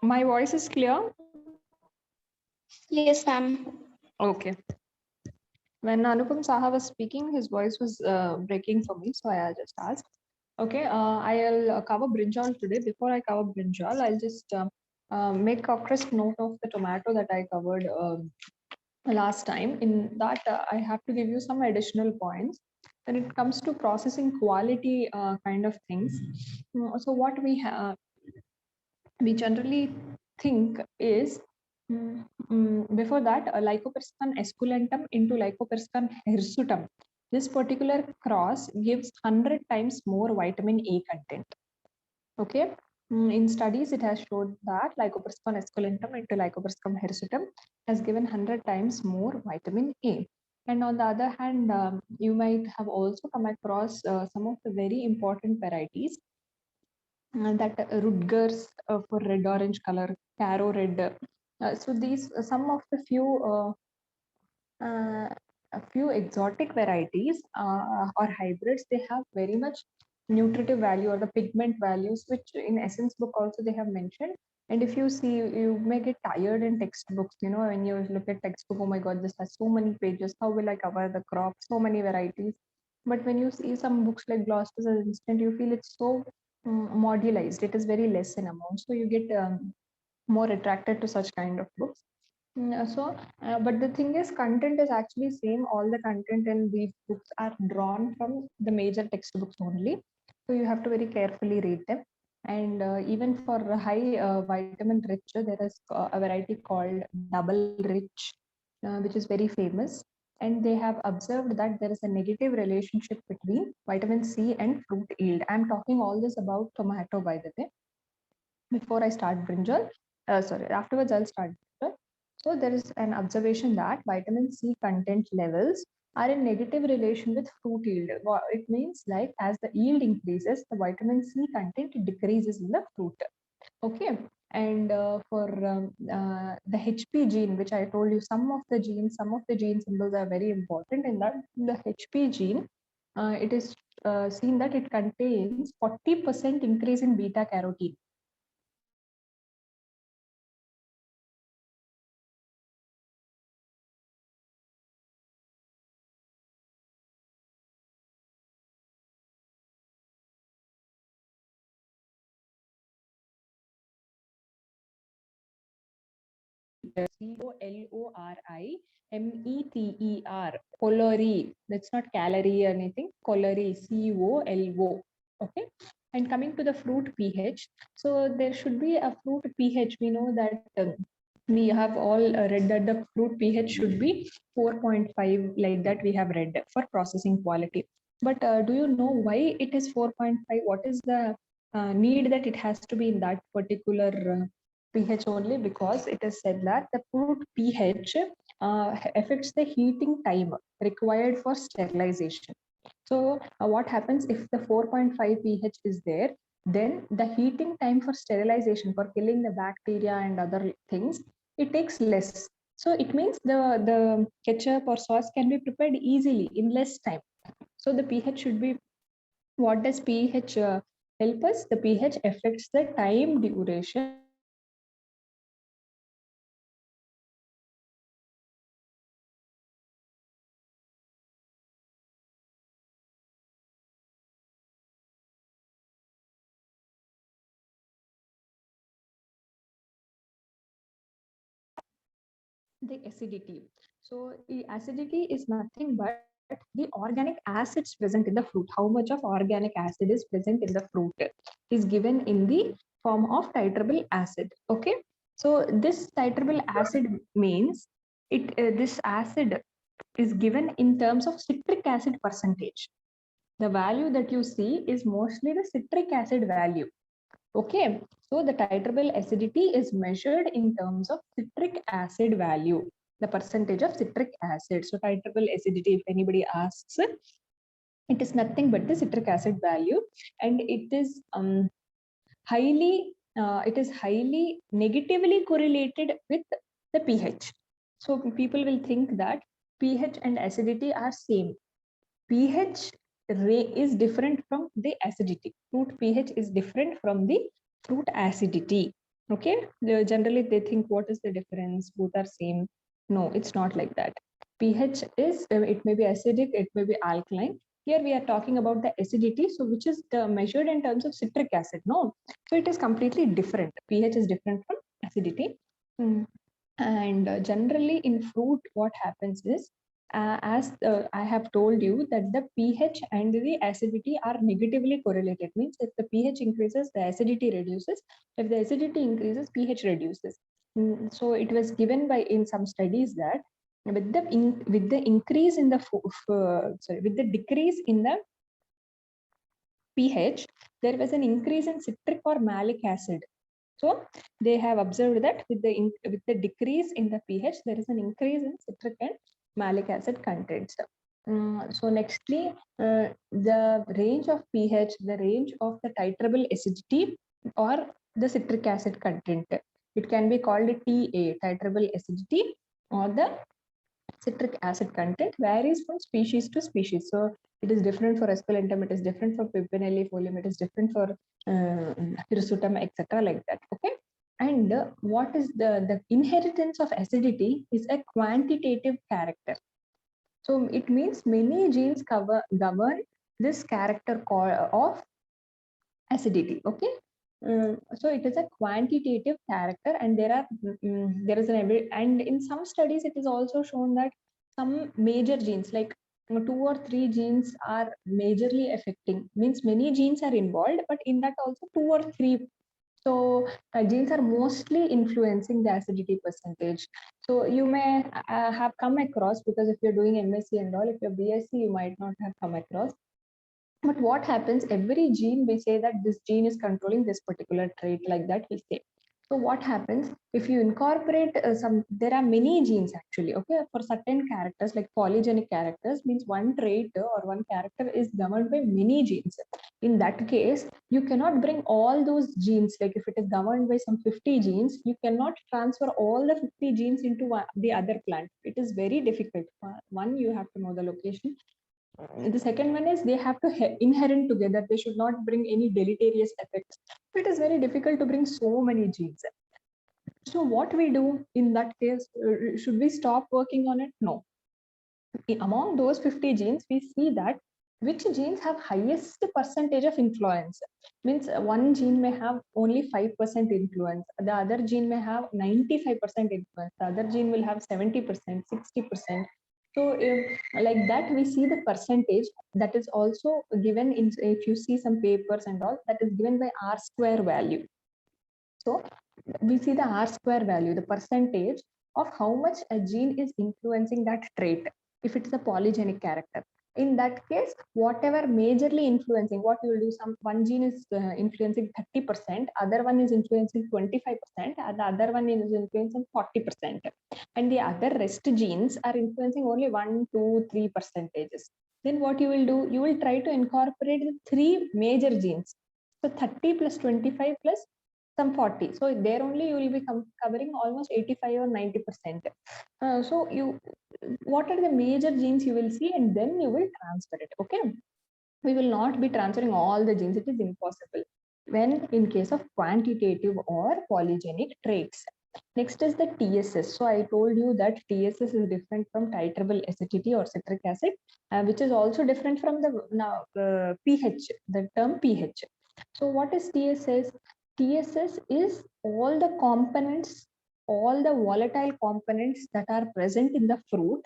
My voice is clear? Yes, ma'am. Okay. When Anupam Saha was speaking, his voice was breaking for me, so I just asked. Okay, I'll cover brinjal today. Before I cover brinjal, I'll just make a crisp note of the tomato that I covered last time. In that, I have to give you some additional points. When it comes to processing quality kind of things, so what we generally think is before that Lycopriscum esculentum into Lycopriscum hirsutum. This particular cross gives 100 times more vitamin A content. Okay. In studies, it has showed that Lycopriscum esculentum into Lycopriscum hirsutum has given 100 times more vitamin A. And on the other hand, you might have also come across some of the very important varieties that Rutgers for red orange color, Taro red. So these some of the a few exotic varieties or hybrids. They have very much nutritive value or the pigment values, which in Essence book also they have mentioned. And if you see, you may get tired in textbooks. You know, when you look at textbook, oh my God, this has so many pages. How will I cover the crop? So many varieties. But when you see some books like Gloucester's Instant, you feel it's so modularized. It is very less in amount, so you get more attracted to such kind of books. But the thing is, content is actually same. All the content in these books are drawn from the major textbooks only. So you have to very carefully read them. And even for high vitamin rich, there is a variety called double rich, which is very famous. And they have observed that there is a negative relationship between vitamin C and fruit yield. I'm talking all this about tomato, by the way, before I start brinjal. Sorry, afterwards I'll start brinjal. So there is an observation that vitamin C content levels are in negative relation with fruit yield. It means like as the yield increases, the vitamin C content decreases in the fruit. Okay. And for the HP gene, which I told you, some of the gene symbols are very important. In that, the HP gene, it is seen that it contains 40% increase in beta carotene. COLORIMETER, colori. That's not calorie or anything. Colori, COLO. Okay. And coming to the fruit pH, so there should be a fruit pH. We know that we have all read that the fruit pH should be 4.5, like that we have read for processing quality. But do you know why it is 4.5? What is the need that it has to be in that particular pH only? Because it is said that the fruit pH affects the heating time required for sterilization. So what happens if the 4.5 pH is there? Then the heating time for sterilization, for killing the bacteria and other things, it takes less. So it means the ketchup or sauce can be prepared easily in less time. So the pH should be, what does pH help us? The pH affects the time duration the acidity. So the acidity is nothing but the organic acids present in the fruit. How much of organic acid is present in the fruit is given in the form of titrable acid. Okay. So this titrable acid means this acid is given in terms of citric acid percentage. The value that you see is mostly the citric acid value. Okay, so the titrable acidity is measured in terms of citric acid value, the percentage of citric acid. So titrable acidity, if anybody asks, it is nothing but the citric acid value, and it is highly negatively correlated with the pH. So people will think that pH and acidity are same. pH is different from the acidity. Fruit pH is different from the fruit acidity. Okay, generally they think what is the difference? Both are same. No, it's not like that. pH is it may be acidic, it may be alkaline. Here we are talking about the acidity, so which is measured in terms of citric acid. No, so it is completely different. pH is different from acidity. And generally in fruit, what happens is, as I have told you that the pH and the acidity are negatively correlated. Means if the pH increases, the acidity reduces. If the acidity increases, pH reduces. So it was given by in some studies that with the increase in the with the decrease in the pH, there was an increase in citric or malic acid. So they have observed that with the decrease in the pH, there is an increase in citric and malic acid contents. So nextly, the range of pH, the range of the titrable acidity or the citric acid content. It can be called a TA, titrable acidity, or the citric acid content varies from species to species. So it is different for Esculentum, it is different for Pimpinellifolium, it is different for Hirsutum, etc. like that. Okay. And what is the inheritance of acidity is a quantitative character. So it means many genes govern this character of acidity. Okay. So it is a quantitative character, and there is and in some studies it is also shown that some major genes like 2 or 3 genes are majorly affecting. Means many genes are involved, but in that also 2 or 3. So genes are mostly influencing the acidity percentage. So you may have come across, because if you're doing MSc and all, if you're BSc, you might not have come across. But what happens, every gene, we say that this gene is controlling this particular trait, like that we say. So what happens if you incorporate there are many genes actually, okay, for certain characters like polygenic characters, means one trait or one character is governed by many genes. In that case, you cannot bring all those genes, like if it is governed by some 50 genes, you cannot transfer all the 50 genes into the other plant. It is very difficult. One, you have to know the location. The second one is they have to inherent together. They should not bring any deleterious effects. So it is very difficult to bring so many genes. So what we do in that case, should we stop working on it? No. Among those 50 genes, we see that which genes have highest percentage of influence. Means one gene may have only 5% influence, the other gene may have 95% influence, the other gene will have 70%, 60%. So like that, we see the percentage that is also given in, if you see some papers and all, that is given by R square value. So we see the R square value, the percentage of how much a gene is influencing that trait, if it's a polygenic character. In that case, whatever majorly influencing, what you will do, one gene is influencing 30%, other one is influencing 25%, and the other one is influencing 40%. And the other rest genes are influencing only 1, 2, 3 percentages. Then what you will do, you will try to incorporate the 3 major genes. So 30 plus 25 plus some 40. So there only you will be covering almost 85 or 90%. So what are the major genes you will see, and then you will transfer it. Okay. We will not be transferring all the genes. It is impossible when in case of quantitative or polygenic traits. Next is the TSS. So I told you that TSS is different from titrable acidity or citric acid, which is also different from the pH, the term pH. So what is TSS? TSS is all the components, all the volatile components that are present in the fruit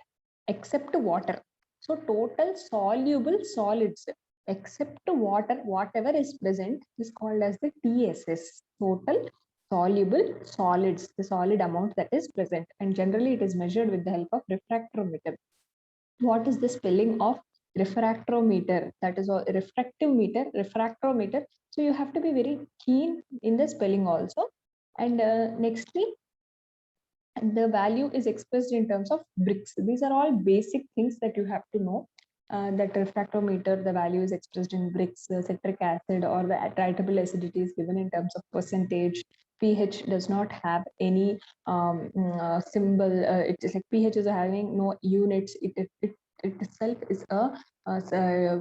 except water. So total soluble solids except water, whatever is present is called as the TSS, total soluble solids, the solid amount that is present. And generally it is measured with the help of refractometer. What is the spelling of refractometer? That is all, refractive meter, refractometer. So you have to be very keen in the spelling also. And nextly, the value is expressed in terms of Brix. These are all basic things that you have to know. That refractometer, the value is expressed in Brix, citric acid, or the tritable acidity is given in terms of percentage. pH does not have any symbol. It is like pH is having no units. It itself is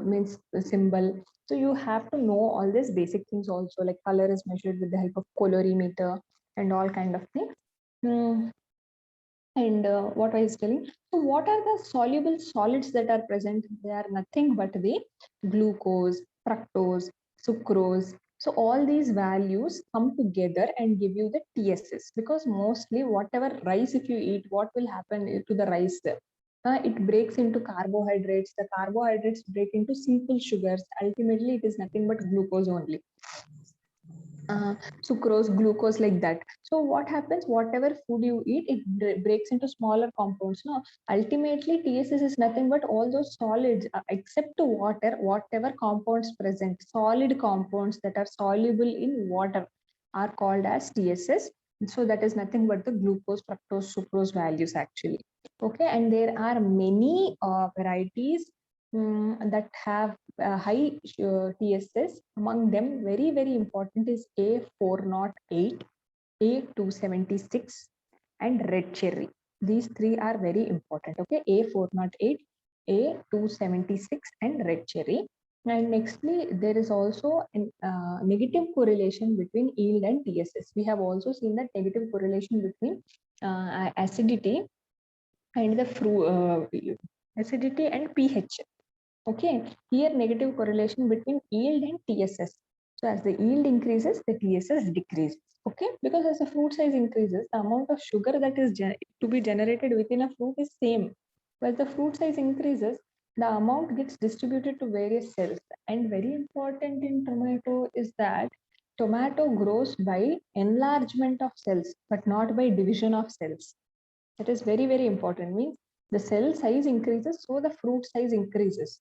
means a symbol. So you have to know all these basic things also, like color is measured with the help of colorimeter and all kind of things. Hmm. And what I was telling, so what are the soluble solids that are present? They are nothing but the glucose, fructose, sucrose. So all these values come together and give you the TSS, because mostly whatever rice if you eat, what will happen to the rice? It breaks into carbohydrates. The carbohydrates break into simple sugars. Ultimately, it is nothing but glucose only. Sucrose, glucose, like that. So what happens? Whatever food you eat, it breaks into smaller compounds. No, ultimately TSS is nothing but all those solids, except water. Whatever compounds present, solid compounds that are soluble in water, are called as TSS. So that is nothing but the glucose, fructose, sucrose values actually. Okay, and there are many varieties that have high TSS. Among them, very, very important is A408, A276, and red cherry. These three are very important. Okay, A408, A276, and red cherry. And nextly, there is also a negative correlation between yield and TSS. We have also seen that negative correlation between acidity and the acidity and pH. Okay, here negative correlation between yield and TSS. So as the yield increases, the TSS decreases. Okay, because as the fruit size increases, the amount of sugar that is to be generated within a fruit is same. But as the fruit size increases, the amount gets distributed to various cells. And very important in tomato is that tomato grows by enlargement of cells, but not by division of cells. That is very, very important. Means the cell size increases, so the fruit size increases,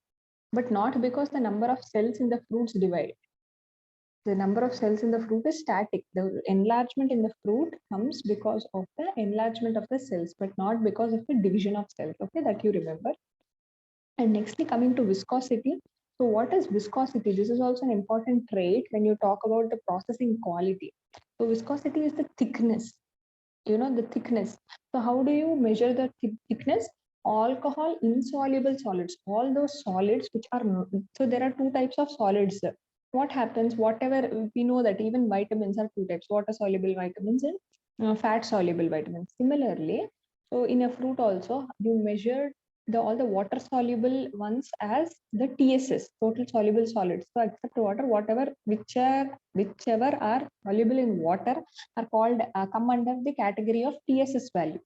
but not because the number of cells in the fruits divide. The number of cells in the fruit is static. The enlargement in the fruit comes because of the enlargement of the cells, but not because of the division of cells. Okay, that you remember. And nextly, coming to viscosity. So what is viscosity? This is also an important trait when you talk about the processing quality. So viscosity is the thickness, the thickness. So how do you measure the thickness? Alcohol insoluble solids, all those solids which are, so there are two types of solids. What happens, whatever we know that even vitamins are two types, water soluble vitamins and fat soluble vitamins. Similarly, so in a fruit also you measure all the water soluble ones as the TSS, total soluble solids. So except water, whatever whichever are soluble in water are called come under the category of TSS value.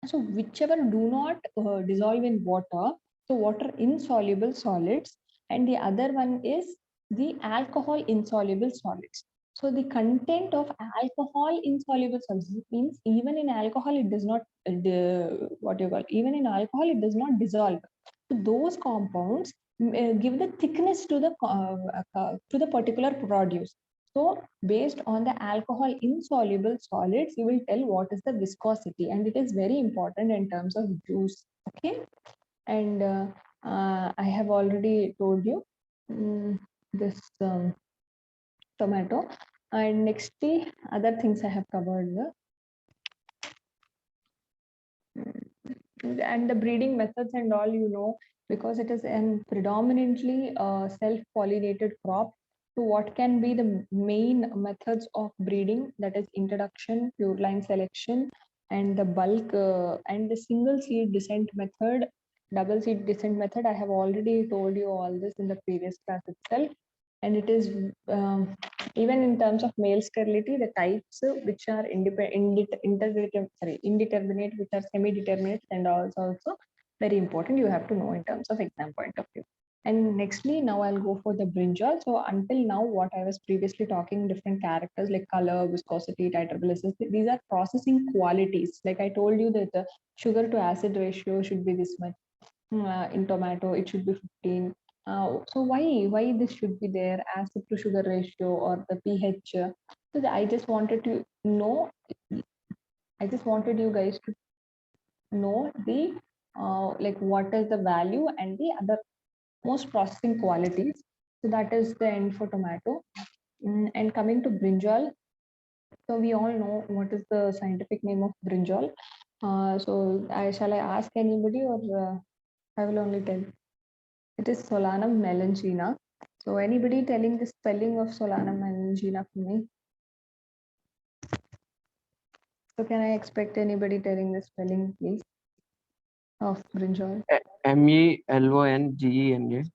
So whichever do not dissolve in water, so water insoluble solids, and the other one is the alcohol insoluble solids. So the content of alcohol insoluble solids means even in alcohol it does not even in alcohol it does not dissolve. So those compounds give the thickness to the particular produce. So based on the alcohol insoluble solids, you will tell what is the viscosity, and it is very important in terms of juice. Okay, and I have already told you this tomato, and next the other things I have covered. And the breeding methods and all, because it is an predominantly self-pollinated crop. So what can be the main methods of breeding? That is introduction, pure line selection, and the bulk and the single seed descent method, double seed descent method. I have already told you all this in the previous class itself. And it is even in terms of male sterility, the types which are indeterminate, which are semi-determinate, and also very important, you have to know in terms of exam point of view. And nextly, now I'll go for the brinjal. So until now, what I was previously talking, different characters like color, viscosity, titration, these are processing qualities. Like I told you that the sugar to acid ratio should be this much. In tomato, it should be 15. So why this should be there, acid to sugar ratio or the pH? So I just wanted to know. I just wanted you guys to know the like what is the value and the other most processing qualities. So that is the end for tomato. And coming to brinjal, so we all know what is the scientific name of brinjal. So shall I ask anybody or? I will only tell. It is Solanum melangina. So anybody telling the spelling of Solanum melangina for me? So can I expect anybody telling the spelling, please, of brinjal? MELONGENA.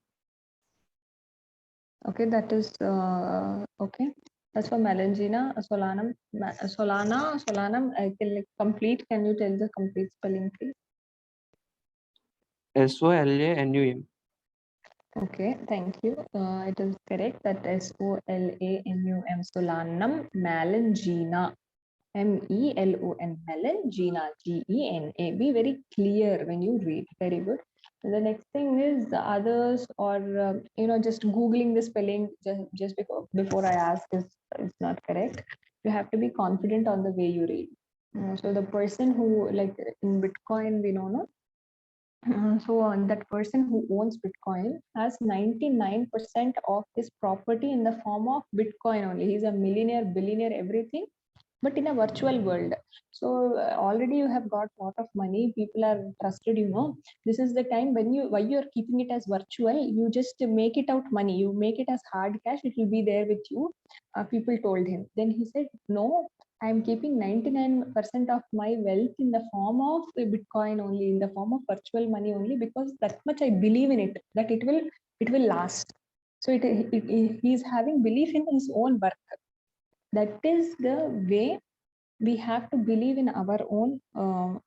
Okay, that is okay. That's for melangina, Solanum, Solanum. I can like complete. Can you tell the complete spelling, please? SOLANUM. Okay, thank you. It is correct. That SOLANUM, Solanum melangina. MELON, melon, Gina, GENA. Be very clear when you read. Very good. The next thing is the others, or just googling the spelling just before I ask is not correct. You have to be confident on the way you read. So the person who, like in Bitcoin, we know, no? So that person who owns Bitcoin has 99% of his property in the form of Bitcoin only. He's a millionaire, billionaire, everything, but in a virtual world. So already you have got a lot of money. People are trusted. This is the time when why you are keeping it as virtual. You just make it out money. You make it as hard cash. It will be there with you. People told him. Then he said, no. I am keeping 99% of my wealth in the form of Bitcoin only, in the form of virtual money only, because that much I believe in it, that it will last. So he's having belief in his own work. That is the way we have to believe in our own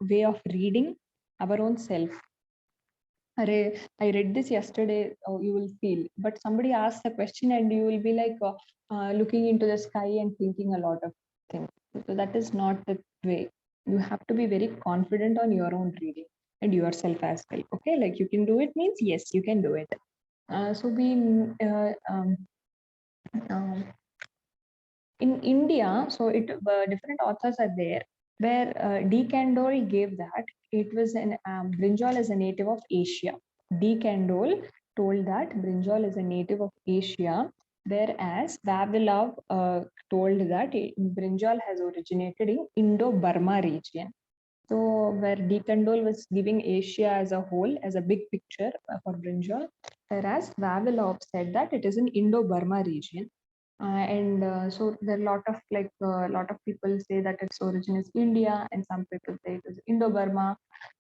way of reading, our own self. I read this yesterday, you will feel, but somebody asks a question and you will be like looking into the sky and thinking a lot of things. So that is not the way. You have to be very confident on your own reading and yourself as well. Okay, like you can do it means yes, you can do it. So we um, in India, so different authors are there where D. Candolle gave that it was an brinjal is a native of Asia. D. Candolle told that brinjal is a native of Asia, whereas Vavilov told that brinjal has originated in Indo-Burma region. So where D. Candolle was giving Asia as a whole as a big picture for brinjal, whereas Vavilov said that it is in Indo-Burma region. And so there are a lot of people say that its origin is India, and some people say it is Indo-Burma.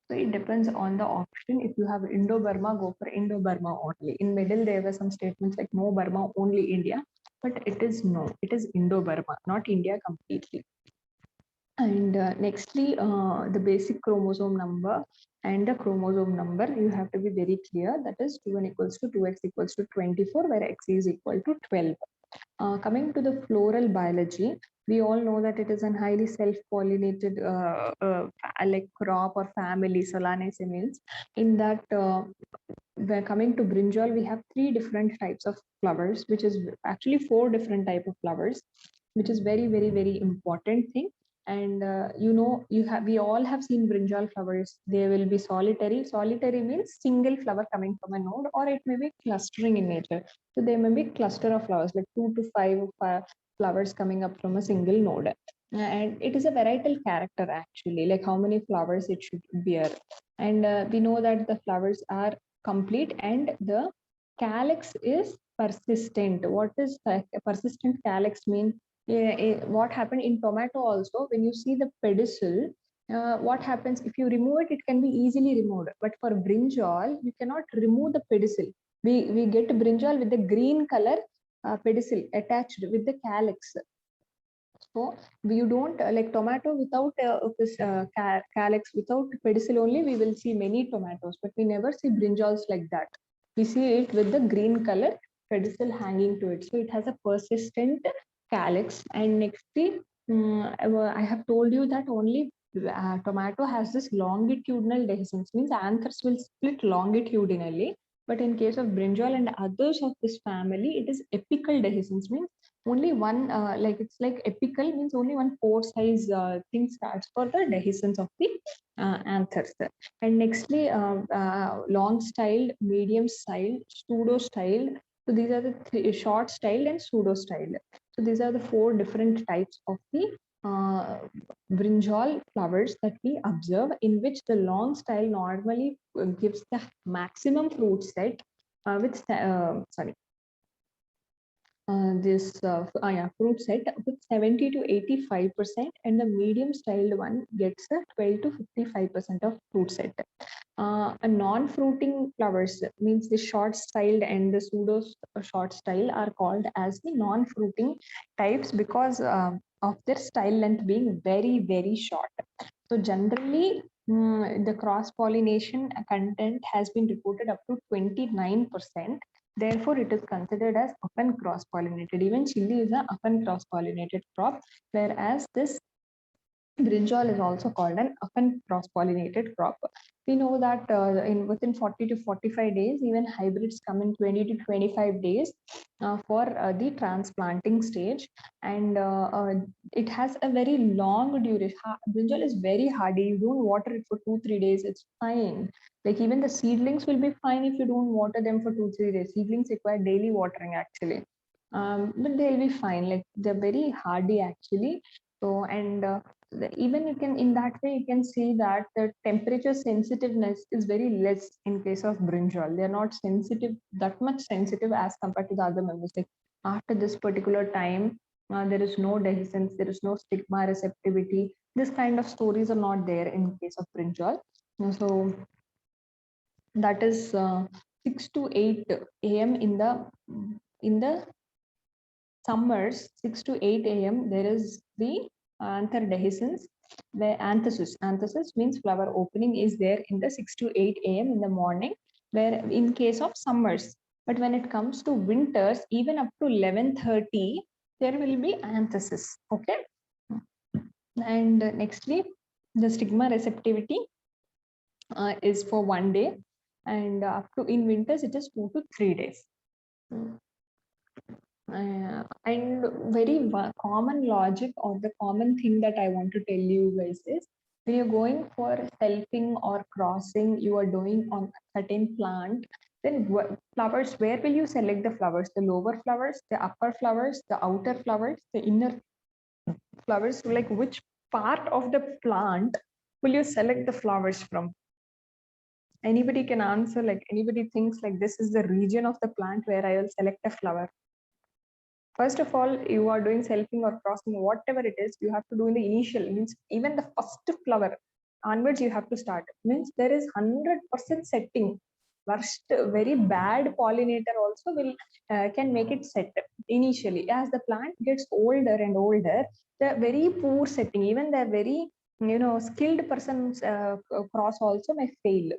So it depends on the option. If you have Indo-Burma, go for Indo-Burma only. In middle, there were some statements like no Burma, only India, but it is no, it is Indo-Burma, not India completely. And nextly, the basic chromosome number and the chromosome number, you have to be very clear. That is 2n equals to 2x equals to 24, where x is equal to 12. Coming to the floral biology, we all know that it is a highly self-pollinated like crop or family, Solanaceae means. In that, we're coming to brinjal, we have 3 different types of flowers, which is actually 4 different type of flowers, which is very, very, very important thing. And we all have seen brinjal flowers. They will be solitary. Solitary means single flower coming from a node, or it may be clustering in nature. So there may be cluster of flowers, like 2 to 5 flowers coming up from a single node. And it is a varietal character actually, like how many flowers it should bear. And we know that the flowers are complete and the calyx is persistent. What is persistent calyx mean? What happened in tomato also, when you see the pedicel, what happens if you remove it, it can be easily removed. But for brinjal, you cannot remove the pedicel. We get brinjal with the green color pedicel attached with the calyx. So you don't like tomato without this calyx, without pedicel only, we will see many tomatoes, but we never see brinjals like that. We see it with the green color pedicel hanging to it. So it has a persistent calyx. And nextly, I have told you that only tomato has this longitudinal dehiscence, means anthers will split longitudinally. But in case of brinjal and others of this family, it is apical dehiscence, means only one, like it's like apical means only one pore size thing starts for the dehiscence of the anthers. And nextly, long styled, medium styled, pseudo styled. So these are the short styled and pseudo styled. So these are the 4 different types of the brinjal flowers that we observe, in which the long style normally gives the maximum fruit set with sorry fruit set with 70 to 85%, and the medium styled one gets a 12 to 55% of fruit set. A non-fruiting flowers means the short styled and the pseudo short style are called as the non-fruiting types because of their style length being very, very short. So generally, the cross-pollination content has been reported up to 29%. Therefore, it is considered as often cross-pollinated. Even chili is a often cross-pollinated crop, whereas this brinjal is also called an often cross-pollinated crop. We know that within 40 to 45 days, even hybrids come in 20 to 25 days for the transplanting stage, and it has a very long duration. Brinjal is very hardy. You don't water it for 2-3 days, it's fine. Like even the seedlings will be fine if you don't water them for 2-3 days. Seedlings require daily watering actually, but they'll be fine. Like they're very hardy actually. So and even you can, in that way you can see that the temperature sensitiveness is very less in case of brinjal. They are not sensitive, that much sensitive as compared to the other members. Like after this particular time, there is no dehiscence, there is no stigma receptivity. This kind of stories are not there in case of brinjal. So that is 6 to 8 a.m. in the summers. 6 to 8 a.m. there is the anther dehiscence, where anthesis means flower opening is there in the 6 to 8 a.m. in the morning, where in case of summers. But when it comes to winters, even up to 11:30 there will be anthesis. Okay, and nextly, the stigma receptivity is for 1 day, and up to in winters it is 2 to 3 days. And very common logic or the common thing that I want to tell you guys is, when you're going for selfing or crossing, you are doing on a certain plant, then flowers, where will you select the flowers? The lower flowers, the upper flowers, the outer flowers, the inner flowers? Like which part of the plant will you select the flowers from? Anybody can answer, like anybody thinks like this is the region of the plant where I will select a flower. First of all, you are doing selfing or crossing, whatever it is, you have to do in the initial, means even the first flower onwards you have to start. Means there is 100% setting. Worst, very bad pollinator also will can make it set initially. As the plant gets older and older, the very poor setting, even the very skilled person's cross also may fail.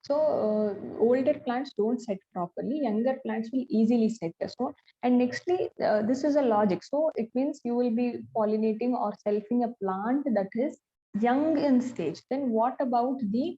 So older plants don't set properly, younger plants will easily set. So, and nextly, this is a logic. So it means you will be pollinating or selfing a plant that is young in stage. Then what about the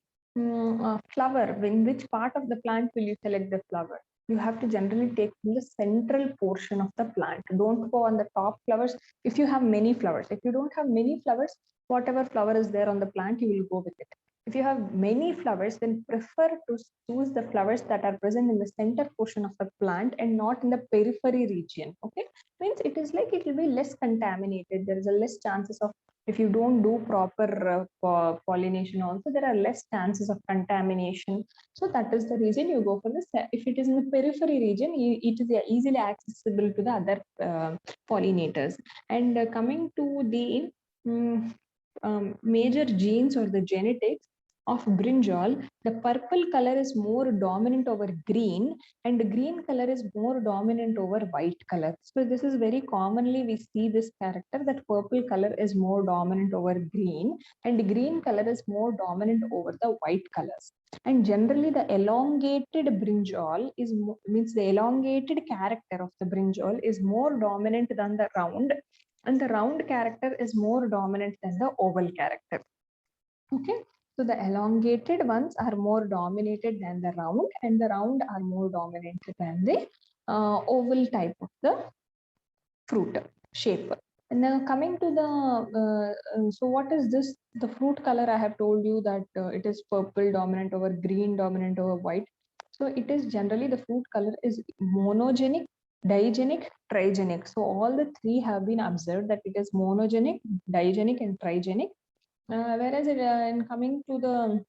flower? In which part of the plant will you select the flower? You have to generally take from the central portion of the plant. Don't go on the top flowers. If you have many flowers, if you don't have many flowers, whatever flower is there on the plant, you will go with it. If you have many flowers, then prefer to choose the flowers that are present in the center portion of the plant and not in the periphery region. Okay, means it is like it will be less contaminated. There is a less chances of, if you don't do proper pollination also, there are less chances of contamination. So that is the reason you go for this. If it is in the periphery region, it is easily accessible to the other pollinators. And coming to the major genes or the genetics of brinjal, the purple color is more dominant over green, and the green color is more dominant over white color. So this is very commonly we see this character, that purple color is more dominant over green and green color is more dominant over the white colors. And generally the elongated brinjal is means the elongated character of the brinjal is more dominant than the round, and the round character is more dominant than the oval character. Okay, so the elongated ones are more dominated than the round, and the round are more dominant than the oval type of the fruit shape. And now coming to the, so what is this? The fruit color, I have told you that it is purple dominant over green dominant over white. So it is generally the fruit color is monogenic digenic, trigenic. So all the three have been observed that it is monogenic, digenic, and trigenic. Whereas in coming to the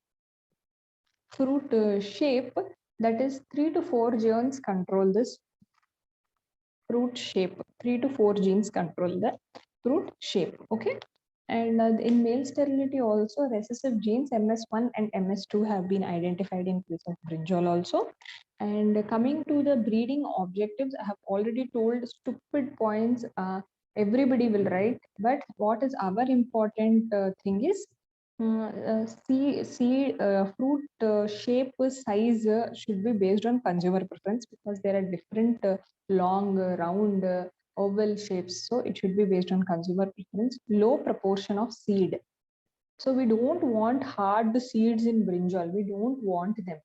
fruit shape, that is 3 to 4 genes control this fruit shape. 3 to 4 genes control the fruit shape. Okay. And in male sterility also, recessive genes MS1 and MS2 have been identified in case of brinjal also. And coming to the breeding objectives, I have already told stupid points. Everybody will write, but what is our important thing is fruit shape size should be based on consumer preference, because there are different long, round, oval shapes. So it should be based on consumer preference. Low proportion of seed. So we don't want hard seeds in brinjal. We don't want them.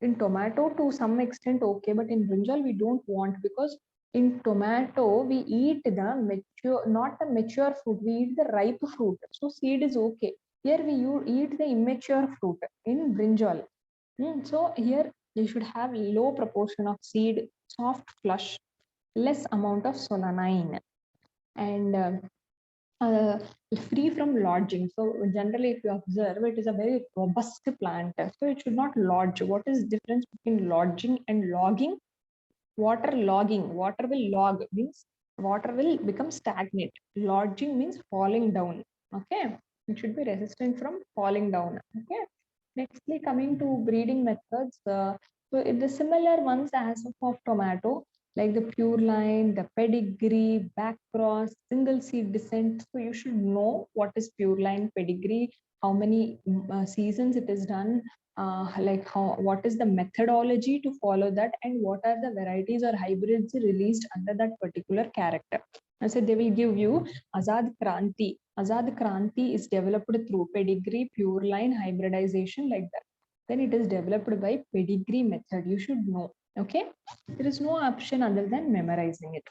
In tomato, to some extent, okay, but in brinjal, we don't want, because in tomato, we eat the mature, not the mature fruit, we eat the ripe fruit. So seed is okay. Here you eat the immature fruit in brinjal. So here you should have low proportion of seed, soft flush, less amount of solanine, and uh, free from lodging. So generally, if you observe, it is a very robust plant. So it should not lodge. What is the difference between lodging and logging? Water logging. Water will log, means water will become stagnant. Lodging means falling down. Okay. It should be resistant from falling down. Okay. Nextly, coming to breeding methods. So the similar ones as of tomato, like the pure line, the pedigree, back cross, single seed descent. So you should know what is pure line, pedigree, how many seasons it is done, like what is the methodology to follow that, and what are the varieties or hybrids released under that particular character. I said they will give you Azad Kranti. Azad Kranti is developed through pedigree, pure line, hybridization, like that. Then it is developed by pedigree method. You should know. Okay. There is no option other than memorizing it.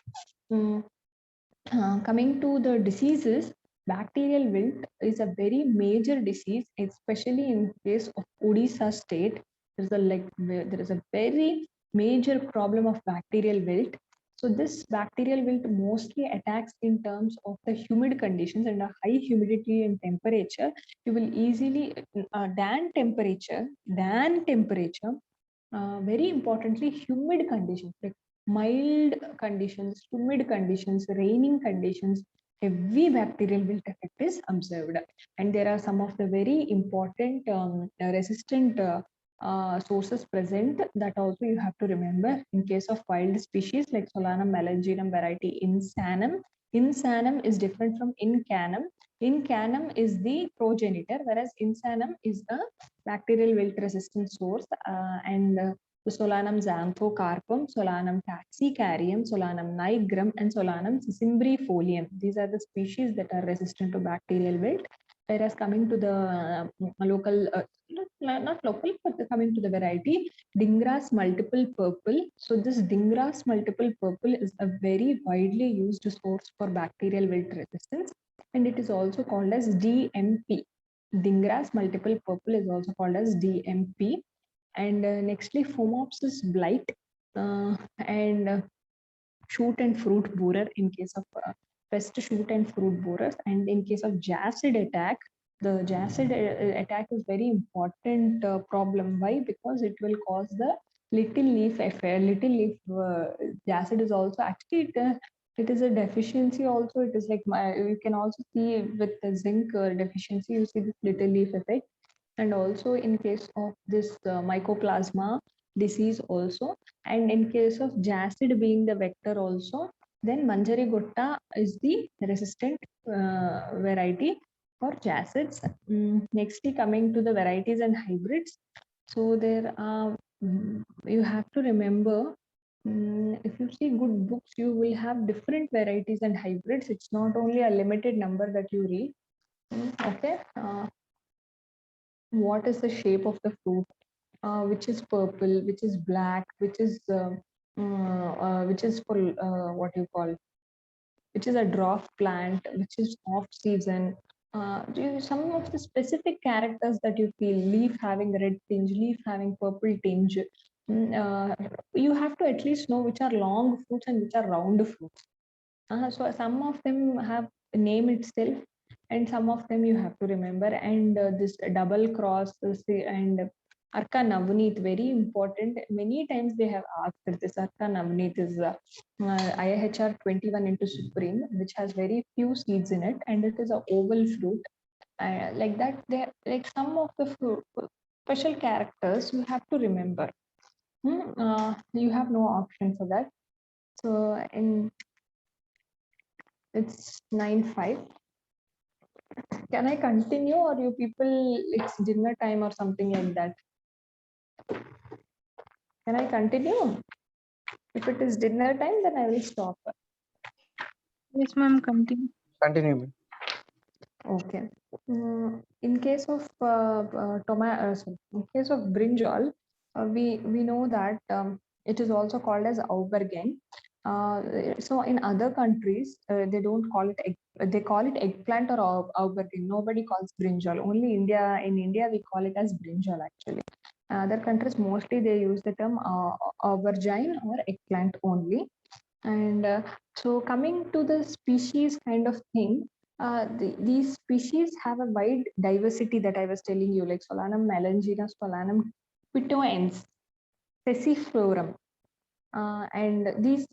Coming to the diseases, bacterial wilt is a very major disease, especially in case of Odisha state. There is a very major problem of bacterial wilt. So this bacterial wilt mostly attacks in terms of the humid conditions, and a high humidity and temperature. You will easily than temperature. Very importantly, humid conditions, like mild conditions, humid conditions, raining conditions, heavy bacterial wilt effect is observed. And there are some of the very important resistant sources present, that also you have to remember. In case of wild species like Solanum melanginum variety insanum, insanum is different from incanum. Incanum is the progenitor, whereas insanum is the bacterial wilt resistant source, and the Solanum xanthocarpum, Solanum taxicarium, Solanum nigrum, and Solanum cimbrifolium. These are the species that are resistant to bacterial wilt. Whereas coming to the local, not local, but coming to the variety, Dingrass multiple purple. So this Dingrass multiple purple is a very widely used source for bacterial wilt resistance, and it is also called as DMP. Dingrass multiple purple is also called as DMP. And nextly, Phomopsis blight, and shoot and fruit borer in case of pest shoot and fruit borers. And in case of jacid attack, the jacid attack is very important problem. Why? Because it will cause the little leaf affair. Little leaf jacid is also actually it is a deficiency also. It is like you can also see with the zinc deficiency, you see this little leaf effect. And also in case of this mycoplasma disease also, and in case of jacid being the vector also, then Manjari gutta is the resistant variety for jacids. Nextly, coming to the varieties and hybrids. So there are, you have to remember, if you see good books, you will have different varieties and hybrids. It's not only a limited number that you read. Okay. What is the shape of the fruit? Which is purple, which is black, which is for what you call, which is a dwarf plant, which is off season. Some of the specific characters that you feel: leaf having red tinge, leaf having purple tinge, you have to at least know which are long fruits and which are round fruits. So some of them have a name itself, and some of them you have to remember. And this double cross and Arka Navneet, very important. Many times they have asked that this Arka Navneet is IHR 21 into Supreme, which has very few seeds in it, and it is a oval fruit. Like that, they like some of the special characters you have to remember. You have no option for that. So in it's 9:05. Can I continue, or you people, it's dinner time or something like that? Can I continue? If it is dinner time, then I will stop. Yes, ma'am, continue. Continue, ma'am. Okay. In case of in case of brinjal, we know that it is also called as aubergine. So in other countries, they don't call it they call it eggplant or aubergine. Nobody calls brinjal. Only India. In India, we call it as brinjal actually. Other countries mostly they use the term aubergine or eggplant only. And so coming to the species kind of thing, these species have a wide diversity that I was telling you, like Solanum melangina, Solanum quitoense, Sessiflorum, and these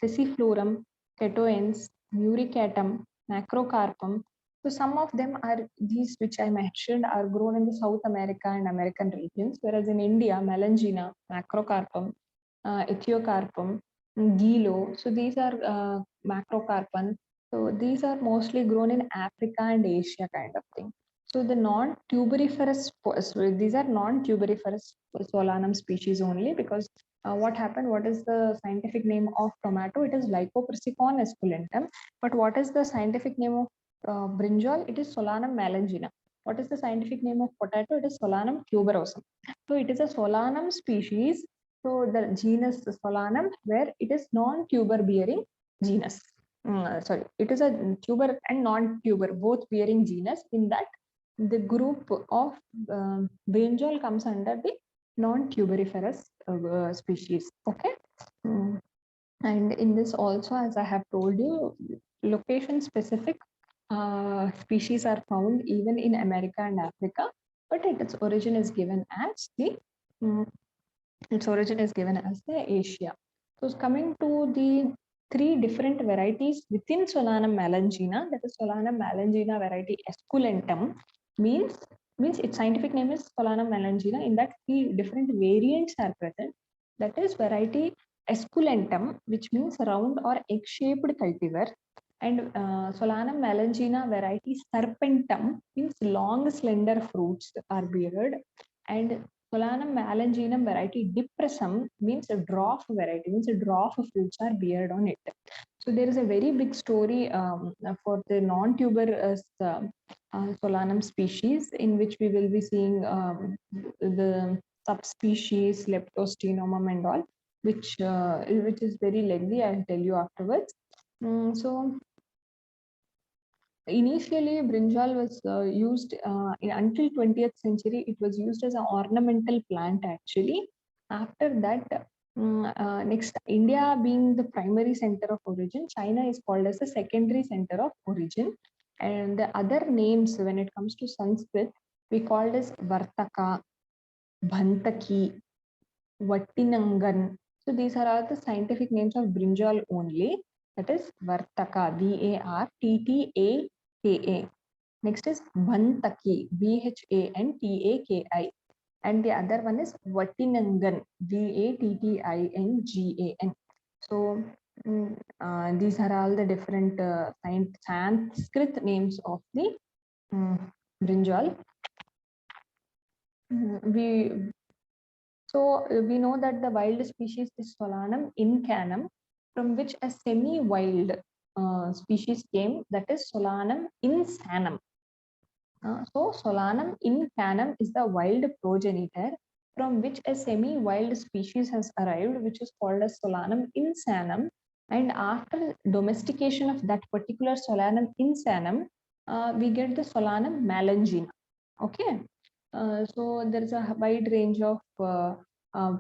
Sessiflorum, Catoense, Muricatum, Macrocarpum. So some of them are these which I mentioned are grown in the South America and American regions, whereas in India, Melangina, Macrocarpum, Ethiocarpum, Gilo. So these are macrocarpon. So these are mostly grown in Africa and Asia kind of thing. So the non-tuberiferous, these are non-tuberiferous Solanum species only, because what happened, what is the scientific name of tomato? It is Lycopersicon esculentum. But what is the scientific name of brinjal? It is Solanum melangina. What is the scientific name of potato? It is Solanum tuberosum. So it is a Solanum species. So the genus Solanum, where it is non-tuber bearing genus. Sorry, it is a tuber and non-tuber both bearing genus. In that, the group of brinjal comes under the non-tuberiferous species. Okay. And in this also, as I have told you, location specific species are found even in America and Africa, but its origin is given as the Asia. So coming to the three different varieties within Solanum melangina, that is Solanum melangina variety esculentum, means its scientific name is Solanum melangina. In that, three different variants are present. That is variety esculentum, which means round or egg-shaped cultivar, and Solanum melangina variety serpentum means long slender fruits are beared, and Solanum melanginum variety depressum means a dwarf variety, means a dwarf fruits are beared on it. So there is a very big story for the non-tuberous Solanum species, in which we will be seeing the subspecies Leptostenomum and all, which is very lengthy. I'll tell you afterwards. So initially brinjal was used until 20th century. It was used as an ornamental plant actually. After that, next, India being the primary center of origin, China is called as the secondary center of origin, and the other names when it comes to Sanskrit we called as Vartaka, Bhantaki, Vattinangan. So these are all the scientific names of brinjal only. That is Vartaka, Vartaka. Next is Bhantaki, Bhantaki. And the other one is Vattinangan, Vattingan. So these are all the different Sanskrit names of the brinjal. We know that the wild species is Solanum incanum, from which a semi-wild species came, that is Solanum insanum. So Solanum incanum is the wild progenitor from which a semi-wild species has arrived, which is called as Solanum insanum. And after domestication of that particular Solanum insanum, we get the Solanum melangina. Okay. So there is a wide range of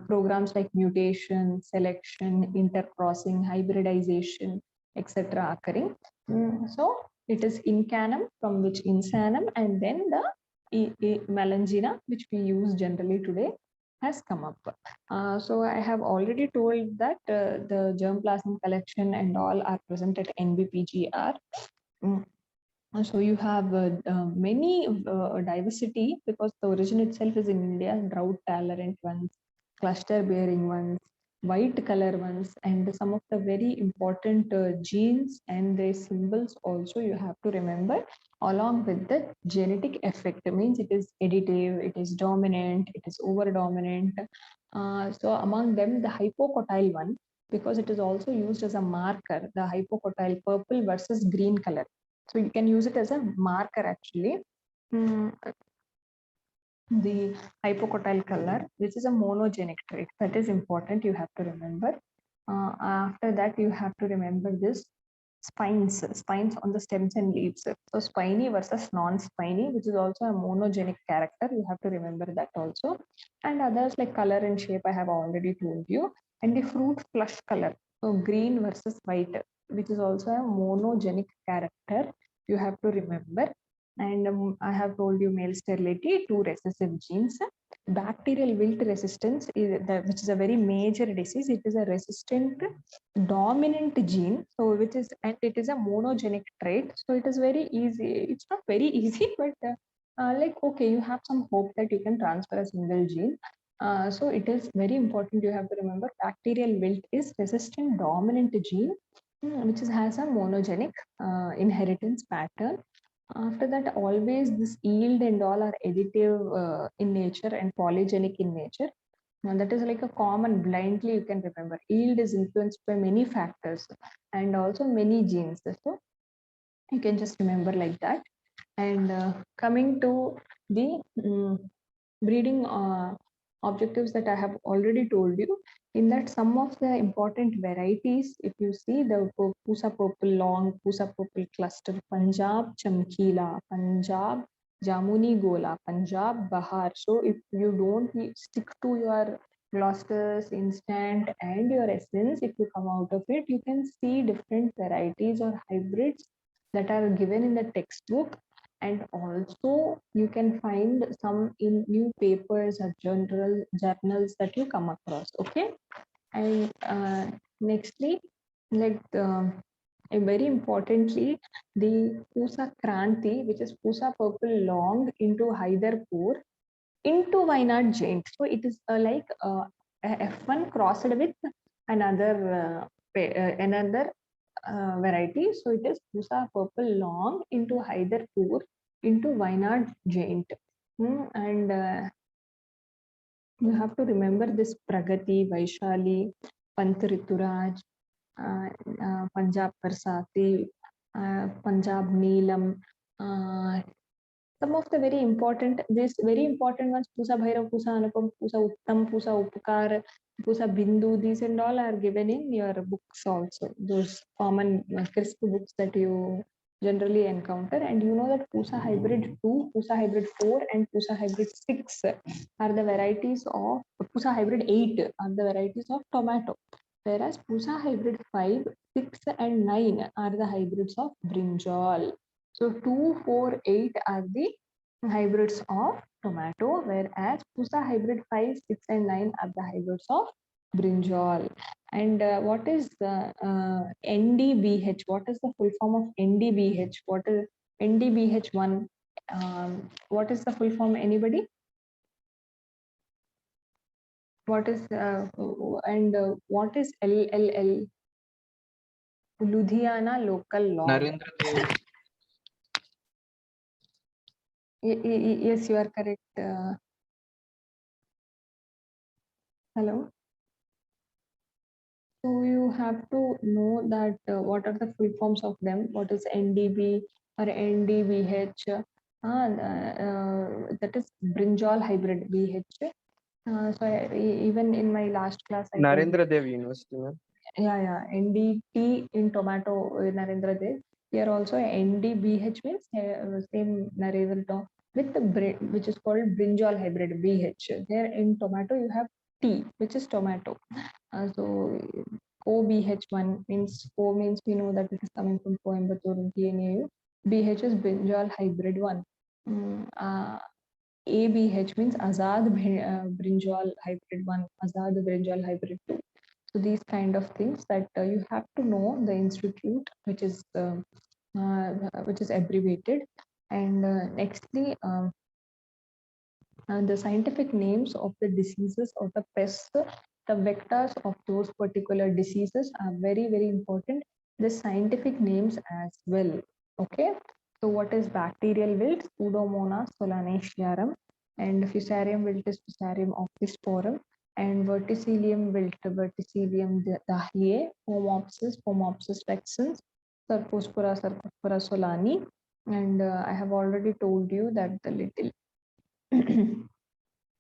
programs like mutation, selection, intercrossing, hybridization, etc. occurring. So it is incanum, from which insanum, and then the melangina, which we use generally today, has come up. So I have already told that the germplasm collection and all are present at NBPGR. So you have many diversity, because the origin itself is in India, drought tolerant ones, cluster bearing ones, white color ones, and some of the very important genes and their symbols also you have to remember, along with the genetic effect. It means it is additive, it is dominant, it is over dominant. So among them, the hypocotyle one, because it is also used as a marker, the hypocotyle purple versus green color. So you can use it as a marker actually. The hypocotyle color, which is a monogenic trait, that is important, you have to remember. After that, you have to remember this spines on the stems and leaves. So spiny versus non-spiny, which is also a monogenic character, you have to remember that also. And others like color and shape, I have already told you. And the fruit flush color, so green versus white, which is also a monogenic character, you have to remember. And I have told you male sterility, 2 recessive genes. Bacterial wilt resistance, which is a very major disease. It is a resistant dominant gene, so which is, and it is a monogenic trait. So it is very easy. It's not very easy, but like, okay, you have some hope that you can transfer a single gene. So it is very important. You have to remember bacterial wilt is resistant dominant gene, which has a monogenic inheritance pattern. After that, always this yield and all are additive in nature and polygenic in nature. Now, that is like a common, blindly you can remember. Yield is influenced by many factors and also many genes. So you can just remember like that. And coming to the breeding objectives that I have already told you, in that some of the important varieties, if you see the Pusa purple long, Pusa purple cluster, Punjab Chamkila, Punjab Jamuni Gola, Punjab Bahar. So if you don't stick to your Gloucester's instant and your essence, if you come out of it, you can see different varieties or hybrids that are given in the textbook, and also you can find some in newspapers or journals that you come across. Okay. And nextly, like very importantly, the Pusa Kranti, which is Pusa purple long into Hyderpur into Wayanad giant. So it is like F1 crossed with another another variety. So it is Pusa purple long into Hyderpur into Wayanad giant. And you have to remember this Pragati, Vaishali, Pant Rituraj, Punjab Barsati, Punjab Neelam, some of the very important ones, Pusa Bhairav, Pusa Anupam, Pusa Uttam, Pusa Upkar, Pusa Bindu, these and all are given in your books also, those common crisp books that you generally encounter. And you know that Pusa Hybrid 2, Pusa Hybrid 4 and Pusa Hybrid 6 are the varieties of, Pusa Hybrid 8 are the varieties of tomato, whereas Pusa Hybrid 5, 6 and 9 are the hybrids of brinjal. So 2, 4, 8 are the hybrids of tomato, whereas Pusa hybrid 5, 6 and 9 are the hybrids of brinjal. And what is NDBH? What is the full form of NDBH? What is NDBH1? What is the full form? Anybody? What is what is LLL? Ludhiana local law. Narendra Dev. Yes, you are correct. Hello. So you have to know that what are the full forms of them. What is NDB or NDBH? That is brinjal hybrid BH. Even in my last class, Narendra Dev University, ma'am. Yeah, NDT in tomato, Narendra Dev. Here also NDBH means same Narendra with the which is called brinjal hybrid BH. There in tomato you have T, which is tomato. So OBH1 means O means we know that it is coming from Coimbatore and TNAU. BH is Brinjal hybrid 1. ABH means Azad Brinjal hybrid 1, Azad Brinjal hybrid 2. So these kind of things that you have to know the institute which is abbreviated. And nextly, the scientific names of the diseases or the pests, the vectors of those particular diseases are very, very important. The scientific names as well. Okay. So what is bacterial wilt? Pseudomonas solanacearum, and Fusarium wilt is Fusarium opiscorum, and Verticillium wilt, Verticillium dahliae, Pomopsis texans, Sarcospora solani. And I have already told you that the little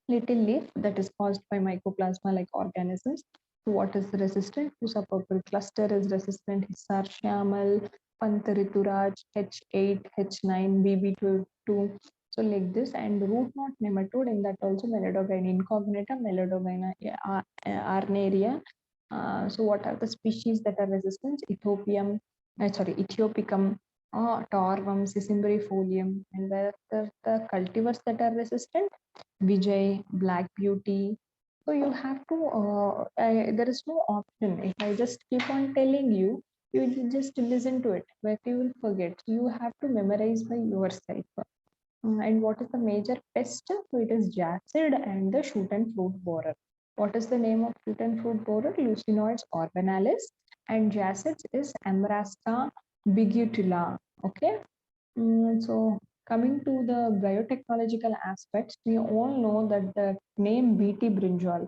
little leaf that is caused by mycoplasma like organisms. So what is resistant? Pusa purple cluster is resistant. Hisar Shyamal, Pantarituraj, H8, H9, BB22. So like this, and root knot nematode, in that also Melidogyne incognita, Melidogyne arnaria. So what are the species that are resistant? Ethiopium, Torvum, Cisimbrifolium, and where are the cultivars that are resistant? Vijay, Black Beauty. So you have to, there is no option. If I just keep on telling you, you will just listen to it, but you will forget. You have to memorize by yourself. And what is the major pest? So it is jacid and the shoot and fruit borer. What is the name of shoot and fruit borer? Lucinoides originalis, and jacid is Amrasta bigutilla. Okay. So coming to the biotechnological aspects, we all know that the name BT brinjal,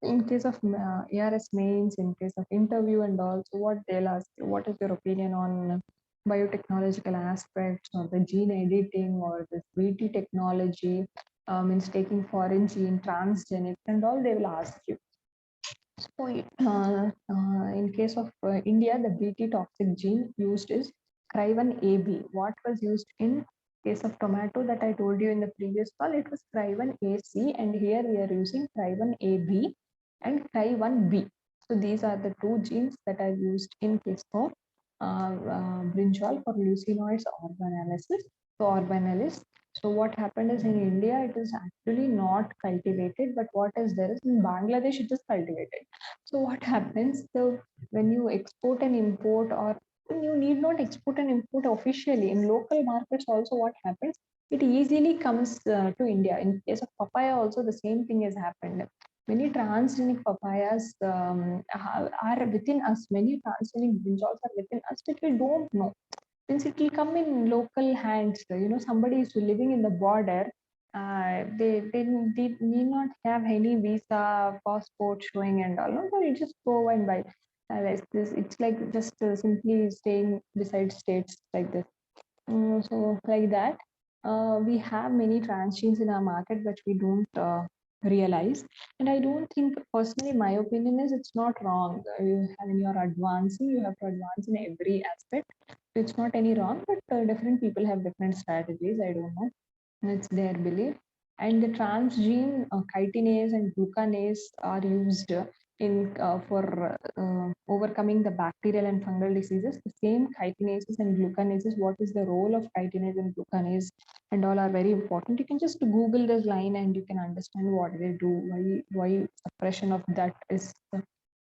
in case of ARS mains, in case of interview and also what they'll ask, what is your opinion on biotechnological aspects or the gene editing or this BT technology, means taking foreign gene, transgenic and all, they will ask you. So in case of India, the BT toxic gene used is CRY1AB. What was used in case of tomato that I told you in the previous call, it was CRY1AC, and here we are using CRY1AB and CRY1B. So these are the two genes that are used in case of brinjal for lucinoids organalysis. So organalis. So what happened is in India, it is actually not cultivated, but what is there is in Bangladesh, it is cultivated. So what happens? So when you export and import, or you need not export and import officially in local markets, also what happens? It easily comes to India. In case of papaya, also the same thing has happened. Many transgenic papayas are within us. Many transgenic brinjals are within us, but we don't know. Since it will come in local hands, somebody is living in the border, they need not have any visa, passport showing and all. No, they just go and buy. It's like just simply staying beside states like this. So like that, we have many transgenes in our market, but we don't realize. And I don't think, personally, my opinion is it's not wrong. You have, when you're advancing, you have to advance in every aspect. It's not any wrong, but different people have different strategies. I don't know. It's their belief. And the transgene chitinase and glucanase are used in for overcoming the bacterial and fungal diseases. The same chitinases and glucanases, what is the role of chitinase and glucanase and all are very important. You can just Google this line and you can understand what they do, why suppression of that is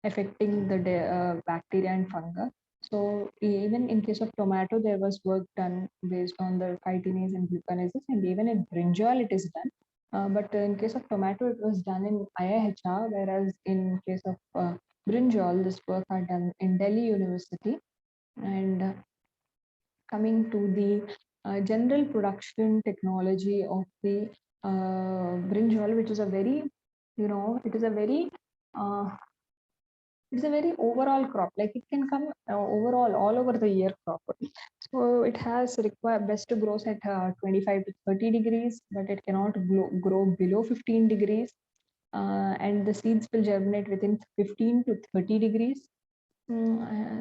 affecting the bacteria and fungi. So even in case of tomato, there was work done based on the chitinases and glucanases, and even in brinjal it is done. But in case of tomato, it was done in IIHR, whereas in case of brinjal, this work are done in Delhi University. And coming to the general production technology of the brinjal, which is a very, it is a very it's a very overall crop, like it can come overall all over the year crop. So it has required best to grow at 25 to 30 degrees, but it cannot grow below 15 degrees, and the seeds will germinate within 15 to 30 degrees.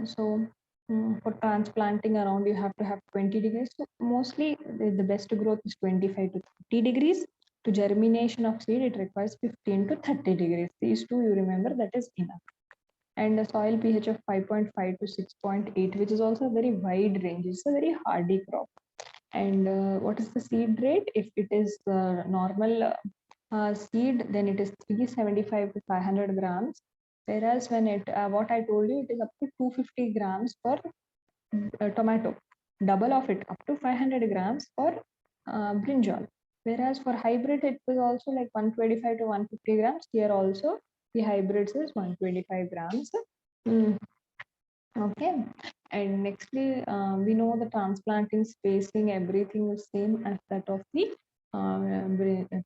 So for transplanting around, you have to have 20 degrees. So mostly the best growth is 25 to 30 degrees. to germination of seed, it requires 15 to 30 degrees. These two you remember, that is enough. And a soil pH of 5.5 to 6.8, which is also a very wide range. It's a very hardy crop. And what is the seed rate? If it is normal seed, then it is 375 to 500 grams. Whereas when it, what I told you, it is up to 250 grams for tomato. Double of it, up to 500 grams for brinjal. Whereas for hybrid, it was also like 125 to 150 grams. Here also, the hybrids is 125 grams. Okay. And nextly, we know the transplanting spacing, everything is same as that of the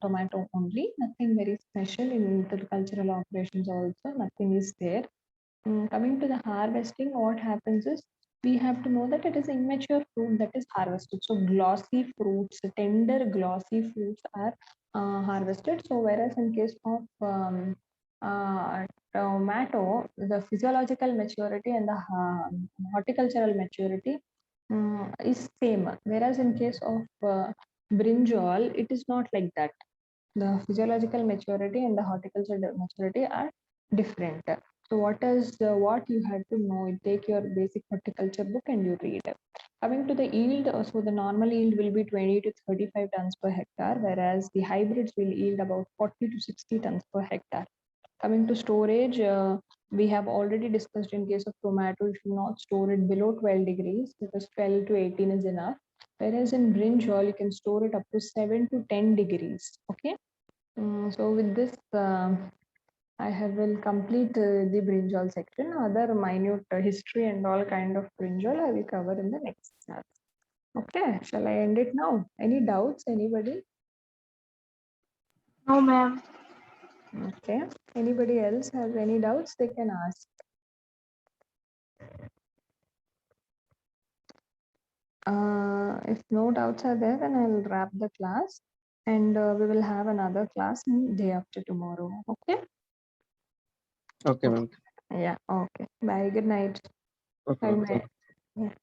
tomato only. Nothing very special in agricultural operations also. Nothing is there. Coming to the harvesting, what happens is we have to know that it is immature fruit that is harvested. So glossy fruits, tender glossy fruits are harvested. So whereas in case of tomato, the physiological maturity and the horticultural maturity is same. Whereas in case of brinjal, it is not like that. The physiological maturity and the horticultural maturity are different. So what you had to know? You take your basic horticulture book and you read. Coming to the yield, so the normal yield will be 20 to 35 tons per hectare, whereas the hybrids will yield about 40 to 60 tons per hectare. Coming to storage, we have already discussed in case of tomato, you should not store it below 12 degrees because 12 to 18 is enough. Whereas in brinjal, you can store it up to 7 to 10 degrees. Okay. So with this, I will complete the brinjal section. Other minute history and all kind of brinjal I will cover in the next class. Okay, shall I end it now? Any doubts, anybody? No, ma'am. Okay, anybody else has any doubts, they can ask. If no doubts are there, then I will wrap the class and we will have another class in day after tomorrow. Okay. Okay, ma'am. Yeah. Okay. Bye. Good night. Okay, ma'am. Bye. Yeah.